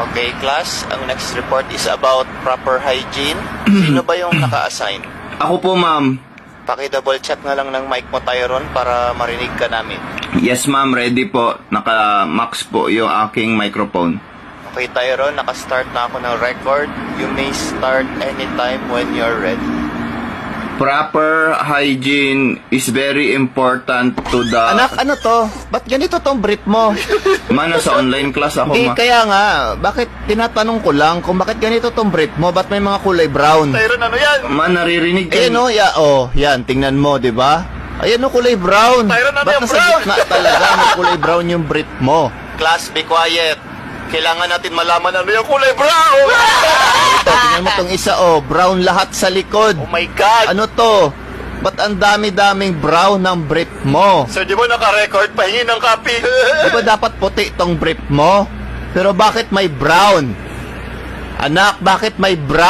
Okay, class, ang next report is about proper hygiene. Sino ba yung naka-assign? Ako po, ma'am. Paki-double check na lang ng mic mo, Tyron, para marinig ka namin. Yes, ma'am. Ready po. Naka-max po yung aking microphone. Okay, Tyron, naka-start na ako ng record. You may start anytime when you're ready. Proper hygiene is very important to the... Anak, ano to? Ba't ganito tong brief mo? Mana sa online class ako, Eh, ma. kaya nga, bakit tinatanong ko lang kung bakit ganito tong brief mo? Ba't may mga kulay brown? Tyron, ano yan? Ma, naririnig ka. Eh, no, yan, tingnan mo, di ba? Ayan, no, kulay brown. Tyron, ano Ba't yung nasa brown? gitna talaga may kulay brown yung brief mo? Class, be quiet. Kailangan natin malaman ano yung kulay brown. Ito, tingnan mo tong isa, brown lahat sa likod. Oh my God. Ano to? Ba't ang dami-daming brown ng brief mo? Sir, di ba naka-record? Pahingi ng copy. Di ba dapat puti tong brief mo? Pero bakit may brown? Anak, bakit may brown?